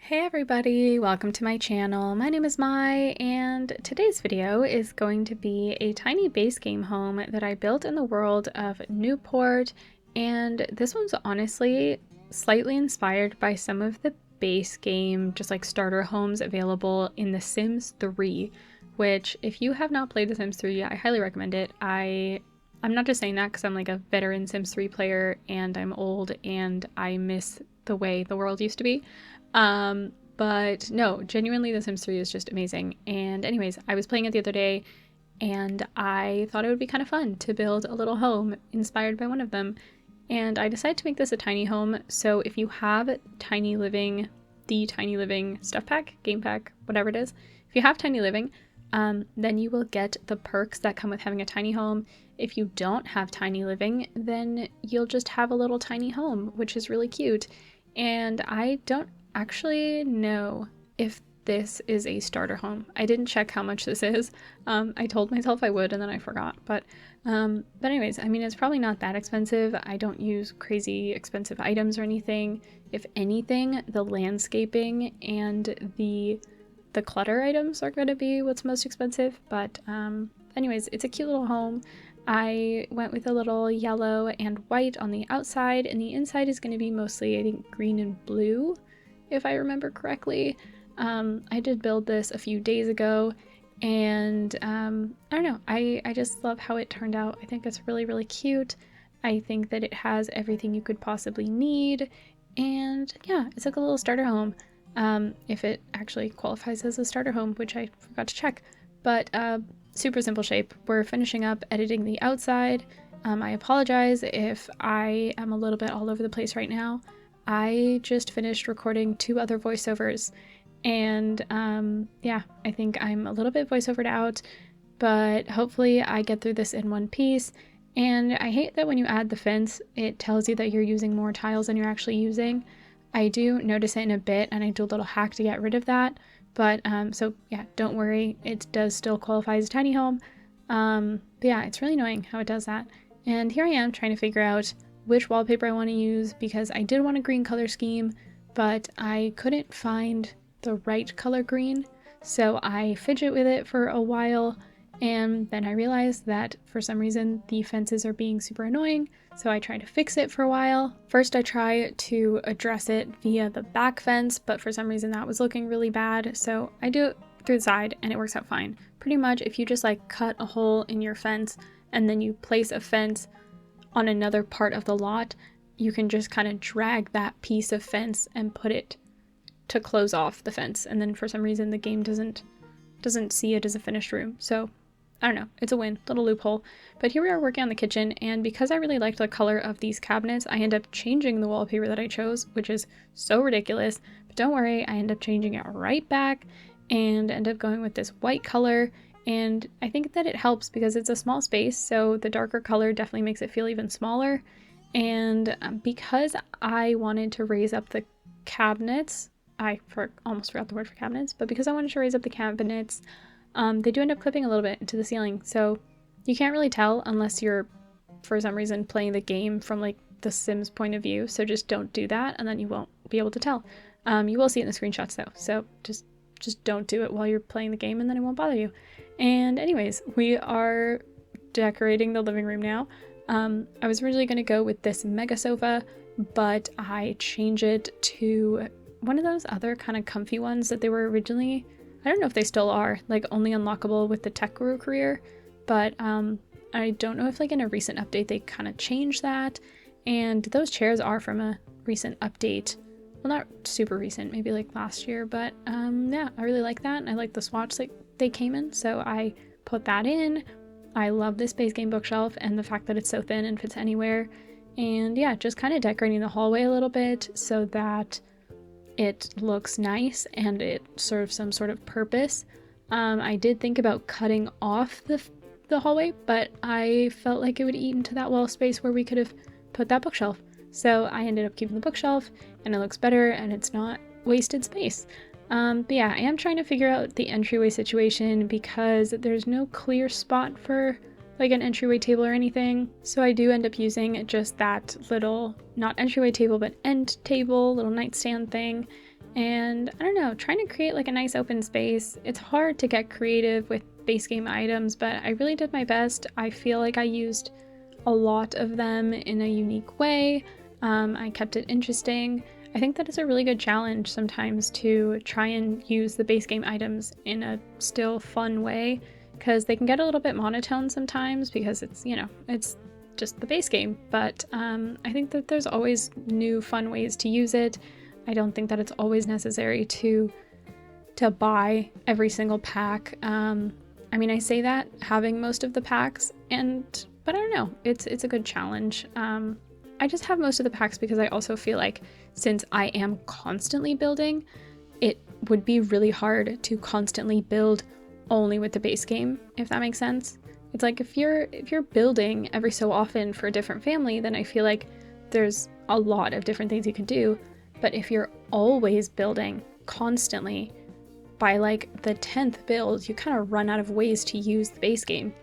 Hey everybody, welcome to my channel. My name is Mai, and today's video is going to be a tiny base game home that I built in the world of Newport, and this one's honestly slightly inspired by some of the base game, just like starter homes available in The Sims 3, which if you have not played The Sims 3, I highly recommend it. I'm not just saying that because I'm like a veteran Sims 3 player and I'm old and I miss the way the world used to be. But no, genuinely The Sims 3 is just amazing. And anyways, I was playing it the other day and I thought it would be kind of fun to build a little home inspired by one of them. And I decided to make this a tiny home. So if you have Tiny Living, the Tiny Living stuff pack, game pack, whatever it is, if you have Tiny Living, then you will get the perks that come with having a tiny home. If you don't have Tiny Living, then you'll just have a little tiny home, which is really cute. And I don't actually know if this is a starter home. I didn't check how much this is. I told myself I would and then I forgot. But anyways, I mean, it's probably not that expensive. I don't use crazy expensive items or anything. If anything, the landscaping and the clutter items are going to be what's most expensive. But anyways, it's a cute little home. I went with a little yellow and white on the outside, and the inside is going to be mostly, I think, green and blue, if I remember correctly. I did build this a few days ago, and I don't know, I just love how it turned out. I think it's really, really cute. I think that it has everything you could possibly need, and yeah, it's like a little starter home. If it actually qualifies as a starter home, which I forgot to check, but super simple shape. We're finishing up editing the outside. I apologize if I am a little bit all over the place right now. I just finished recording 2 other voiceovers, and yeah, I think I'm a little bit voiceovered out, but hopefully I get through this in one piece. And I hate that when you add the fence, it tells you that you're using more tiles than you're actually using. I do notice it in a bit, and I do a little hack to get rid of that. But so yeah, don't worry, it does still qualify as a tiny home. But yeah, it's really annoying how it does that. And here I am trying to figure out which wallpaper I want to use, because I did want a green color scheme, but I couldn't find the right color green. So I fidget with it for a while, and then I realized that for some reason the fences are being super annoying, so I tried to fix it for a while. First I tried to address it via the back fence, but for some reason that was looking really bad, so I do it through the side and it works out fine. Pretty much if you just like cut a hole in your fence and then you place a fence on another part of the lot, you can just kind of drag that piece of fence and put it to close off the fence, and then for some reason the game doesn't see it as a finished room. So I don't know, it's a win, little loophole. But here we are working on the kitchen, and because I really liked the color of these cabinets, I end up changing the wallpaper that I chose, which is so ridiculous. But don't worry, I end up changing it right back and end up going with this white color. And I think that it helps because it's a small space, so the darker color definitely makes it feel even smaller. And because I wanted to raise up the cabinets, almost forgot the word for cabinets, but because I wanted to raise up the cabinets, they do end up clipping a little bit into the ceiling, so you can't really tell unless you're, for some reason, playing the game from like the Sims point of view, so just don't do that, and then you won't be able to tell. You will see it in the screenshots though, so just don't do it while you're playing the game and then it won't bother you. And anyways, we are decorating the living room now. I was originally going to go with this mega sofa, but I changed it to one of those other kind of comfy ones that they were originally, I don't know if they still are, like only unlockable with the tech guru career, but I don't know if like in a recent update they kind of changed that. And those chairs are from a recent update. Well, not super recent, maybe like last year, but yeah, I really like that. And I like the swatch that they came in, so I put that in. I love this base game bookshelf and the fact that it's so thin and fits anywhere. And yeah, just kind of decorating the hallway a little bit so that it looks nice and it serves some sort of purpose. I did think about cutting off the hallway, but I felt like it would eat into that wall space where we could have put that bookshelf. So I ended up keeping the bookshelf, and it looks better and it's not wasted space. But yeah, I am trying to figure out the entryway situation because there's no clear spot for like an entryway table or anything. So I do end up using just that little, not entryway table, but end table, little nightstand thing. And I don't know, trying to create like a nice open space. It's hard to get creative with base game items, but I really did my best. I feel like I used a lot of them in a unique way. I kept it interesting. I think that is a really good challenge sometimes to try and use the base game items in a still fun way, because they can get a little bit monotone sometimes because it's, you know, it's just the base game. But I think that there's always new fun ways to use it. I don't think that it's always necessary to buy every single pack. I mean, I say that having most of the packs, but I don't know, it's a good challenge. I just have most of the packs because I also feel like since I am constantly building, it would be really hard to constantly build only with the base game, if that makes sense. It's like if you're building every so often for a different family, then I feel like there's a lot of different things you can do. But if you're always building constantly, by like the 10th build, you kind of run out of ways to use the base game.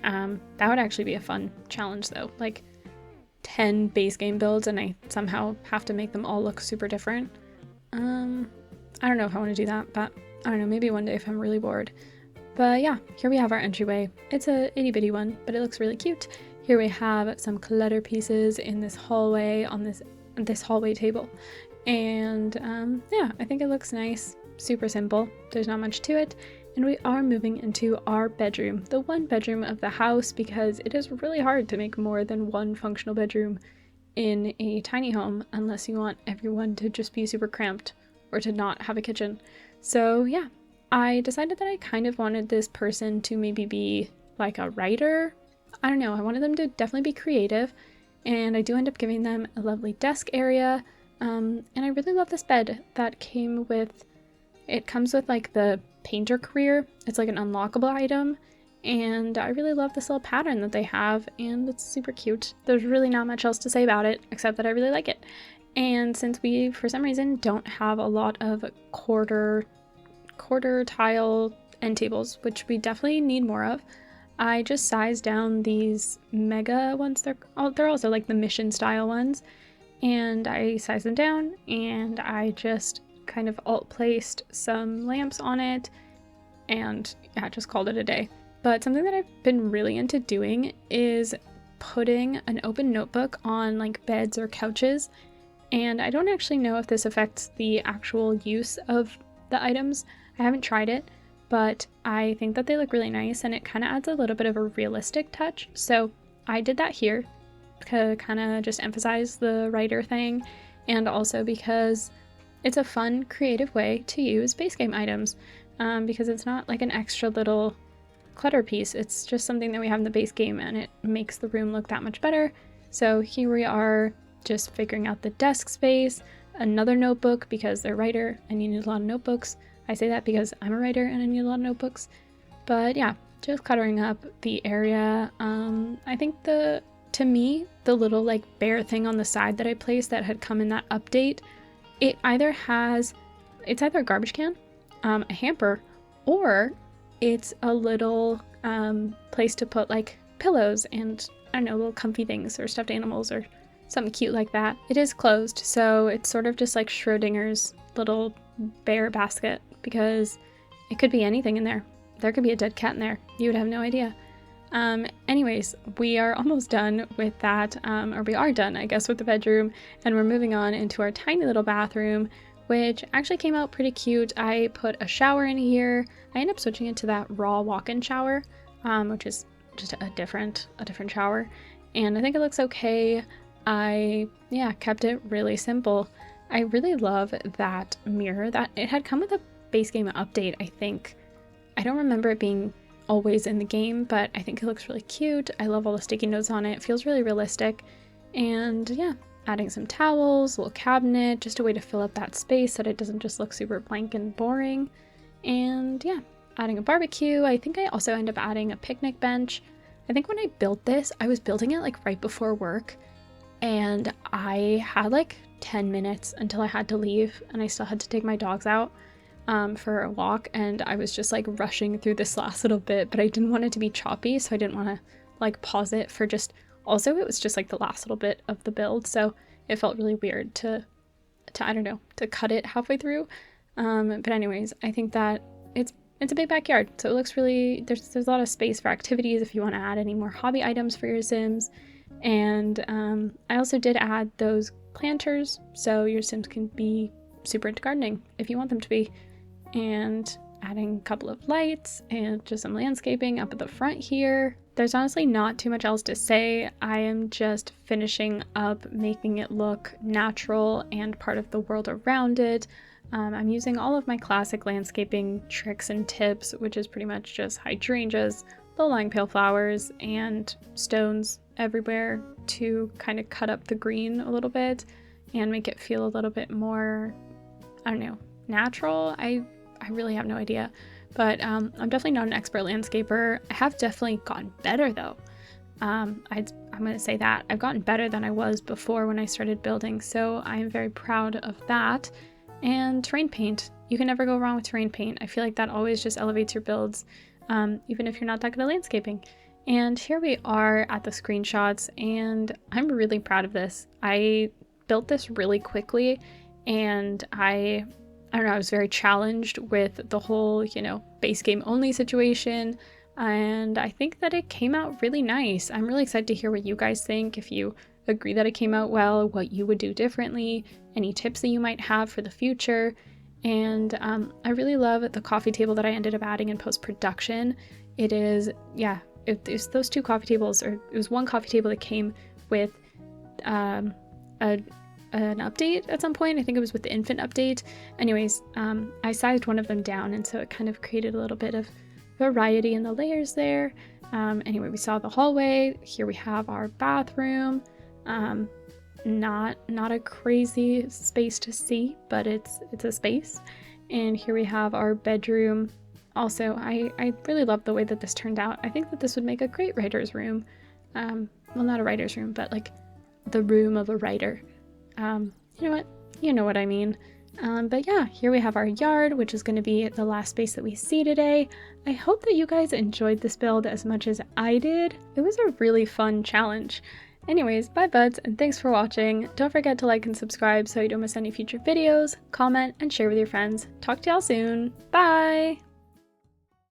That would actually be a fun challenge though, like 10 base game builds and I somehow have to make them all look super different. I don't know if I want to do that, but I don't know, maybe one day if I'm really bored. But yeah, here we have our entryway. It's a itty bitty one, but it looks really cute. Here we have some clutter pieces in this hallway on this hallway table. And yeah, I think it looks nice. Super simple. There's not much to it. And we are moving into our bedroom, the one bedroom of the house, because it is really hard to make more than one functional bedroom in a tiny home unless you want everyone to just be super cramped or to not have a kitchen. So yeah, I decided that I kind of wanted this person to maybe be like a writer. I don't know, I wanted them to definitely be creative, and I do end up giving them a lovely desk area. And I really love this bed that it comes with like the painter career. It's like an unlockable item, and I really love this little pattern that they have, and it's super cute. There's really not much else to say about it except that I really like it. And since we for some reason don't have a lot of quarter tile end tables, which we definitely need more of, I just sized down these mega ones. They're also like the mission style ones, and I sized them down, and I just kind of alt placed some lamps on it, and yeah, just called it a day. But something that I've been really into doing is putting an open notebook on like beds or couches, and I don't actually know if this affects the actual use of the items. I haven't tried it, but I think that they look really nice, and it kind of adds a little bit of a realistic touch. So I did that here to kind of just emphasize the writer thing, and also because it's a fun, creative way to use base game items, because it's not like an extra little clutter piece. It's just something that we have in the base game, and it makes the room look that much better. So here we are just figuring out the desk space, another notebook because they're a writer and you need a lot of notebooks. I say that because I'm a writer and I need a lot of notebooks. But yeah, just cluttering up the area. I think to me, the little like bear thing on the side that I placed that had come in that update, it's either a garbage can, a hamper, or it's a little place to put like pillows and, I don't know, little comfy things or stuffed animals or something cute like that. It is closed, so it's sort of just like Schrodinger's little bear basket, because it could be anything in there. There could be a dead cat in there. You would have no idea. Anyways, we are almost done with that, or we are done, I guess, with the bedroom, and we're moving on into our tiny little bathroom, which actually came out pretty cute. I put a shower in here. I ended up switching it to that raw walk-in shower, which is just a different shower, and I think it looks okay. I kept it really simple. I really love that mirror. That it had come with a base game update, I think. I don't remember it being always in the game, but I think it looks really cute. I love all the sticky notes on it. It feels really realistic. And yeah, adding some towels, a little cabinet, just a way to fill up that space so that it doesn't just look super blank and boring. And yeah, adding a barbecue. I think I also end up adding a picnic bench. I think when I built this, I was building it like right before work, and I had like 10 minutes until I had to leave, and I still had to take my dogs out for a walk, and I was just like rushing through this last little bit, but I didn't want it to be choppy, so I didn't want to like pause it for just, also it was just like the last little bit of the build, so it felt really weird to I don't know, to cut it halfway through. But anyways, I think that it's a big backyard, so it looks really, there's a lot of space for activities if you want to add any more hobby items for your Sims. And I also did add those planters, so your Sims can be super into gardening if you want them to be. And adding a couple of lights and just some landscaping up at the front here. There's honestly not too much else to say. I am just finishing up making it look natural and part of the world around it. I'm using all of my classic landscaping tricks and tips, which is pretty much just hydrangeas, low-lying pale flowers, and stones everywhere to kind of cut up the green a little bit and make it feel a little bit more, I don't know, natural. I really have no idea, but I'm definitely not an expert landscaper. I have definitely gotten better though. I'm going to say that. I've gotten better than I was before when I started building, so I am very proud of that. And terrain paint. You can never go wrong with terrain paint. I feel like that always just elevates your builds, even if you're not that good at landscaping. And here we are at the screenshots, and I'm really proud of this. I built this really quickly, and I don't know, I was very challenged with the whole, base game only situation, and I think that it came out really nice. I'm really excited to hear what you guys think, if you agree that it came out well, what you would do differently, any tips that you might have for the future. And I really love the coffee table that I ended up adding in post-production. It is, it's those two coffee tables, or it was one coffee table that came with an update at some point. I think it was with the infant update. Anyways, I sized one of them down, and so it kind of created a little bit of variety in the layers there. Anyway, we saw the hallway. Here we have our bathroom. Not a crazy space to see, but it's a space. And here we have our bedroom. Also, I really love the way that this turned out. I think that this would make a great writer's room. Well, not a writer's room, but like the room of a writer. You know what? You know what I mean. But yeah, here we have our yard, which is going to be the last space that we see today. I hope that you guys enjoyed this build as much as I did. It was a really fun challenge. Anyways, bye buds, and thanks for watching. Don't forget to like and subscribe so you don't miss any future videos, comment, and share with your friends. Talk to y'all soon. Bye!